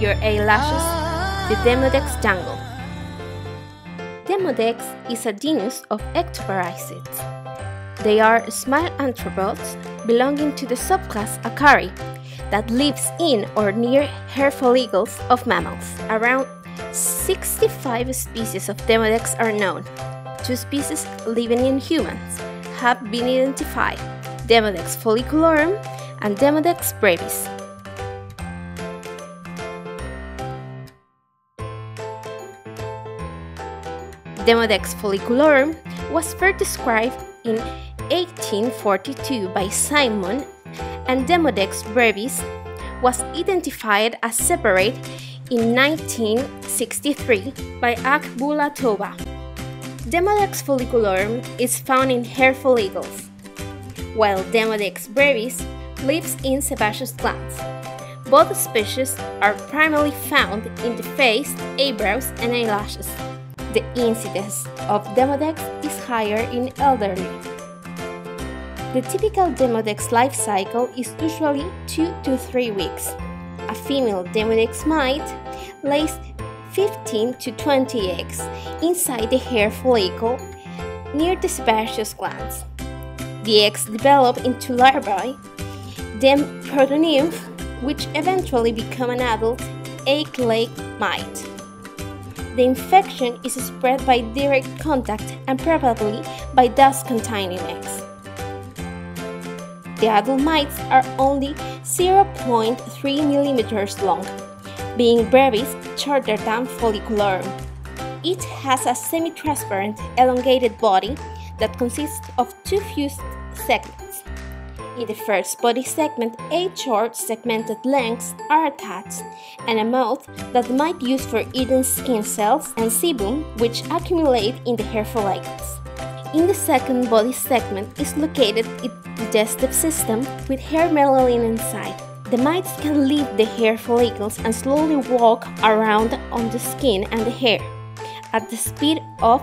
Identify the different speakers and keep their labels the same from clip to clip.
Speaker 1: your eyelashes, the Demodex jungle. Demodex is a genus of ectoparasites. They are small arthropods belonging to the subclass Acari that lives in or near hair follicles of mammals. Around 65 species of Demodex are known. 2 species living in humans have been identified: Demodex follicularum and Demodex brevis. Demodex follicularum was first described in 1842 by Simon, and Demodex brevis was identified as separate in 1963 by Akbulatova. Demodex follicularum is found in hair follicles, while Demodex brevis lives in sebaceous glands. Both species are primarily found in the face, eyebrows, and eyelashes. The incidence of Demodex is higher in elderly. The typical Demodex life cycle is usually 2 to 3 weeks. A female Demodex mite lays 15 to 20 eggs inside the hair follicle near the sebaceous glands. The eggs develop into larvae, then protonymph, which eventually become an adult egg-laying mite. The infection is spread by direct contact and probably by dust-containing eggs. The adult mites are only 0.3 mm long, being brevis shorter than follicularum. It has a semi-transparent, elongated body that consists of 2 fused segments. In the first body segment, 8 short segmented lengths are attached, and a mouth that might use for eating skin cells and sebum, which accumulate in the hair follicles. In the second body segment is located its digestive system with hair melanin inside. The mites can leave the hair follicles and slowly walk around on the skin and the hair at the speed of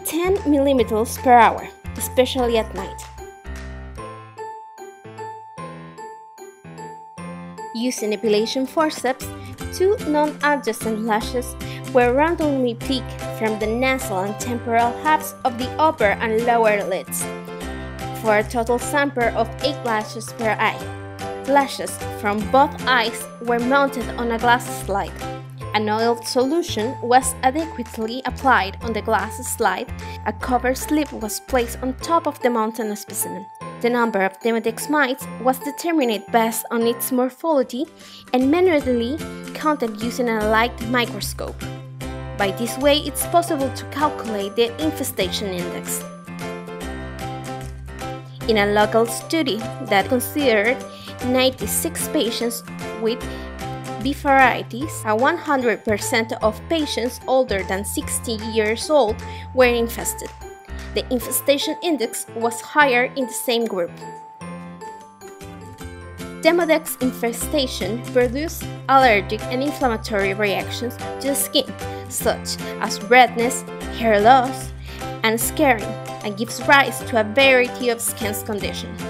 Speaker 1: 10 mm per hour, especially at night. Using epilation forceps, 2 non-adjacent lashes were randomly picked from the nasal and temporal halves of the upper and lower lids, for a total sample of 8 lashes per eye. Lashes from both eyes were mounted on a glass slide. An oil solution was adequately applied on the glass slide. A cover slip was placed on top of the mounted specimen. The number of Demodex mites was determined based on its morphology and manually counted using a light microscope. By this way, it's possible to calculate the infestation index. In a local study that considered 96 patients with bifariatis, 100% of patients older than 60 years old were infested. The infestation index was higher in the same group. Demodex infestation produces allergic and inflammatory reactions to the skin, such as redness, hair loss, and scarring, and gives rise to a variety of skin conditions.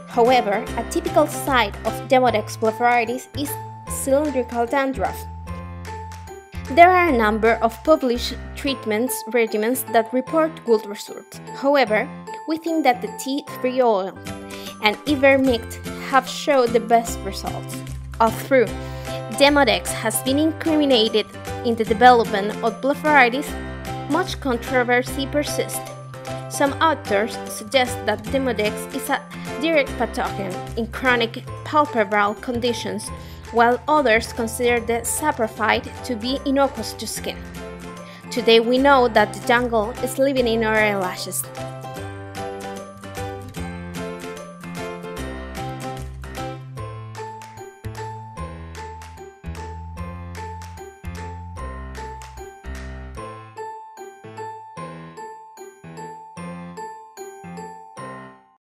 Speaker 1: However, a typical site of Demodex blepharitis is cylindrical dandruff. There are a number of published treatment regimens that report good results. However, we think that the tea tree oil and ivermectin have shown the best results. Although Demodex has been incriminated in the development of blepharitis, much controversy persists. Some authors suggest that Demodex is a direct pathogen in chronic palpebral conditions, while others consider the saprophyte to be innocuous to skin. Today we know that the jungle is living in our eyelashes.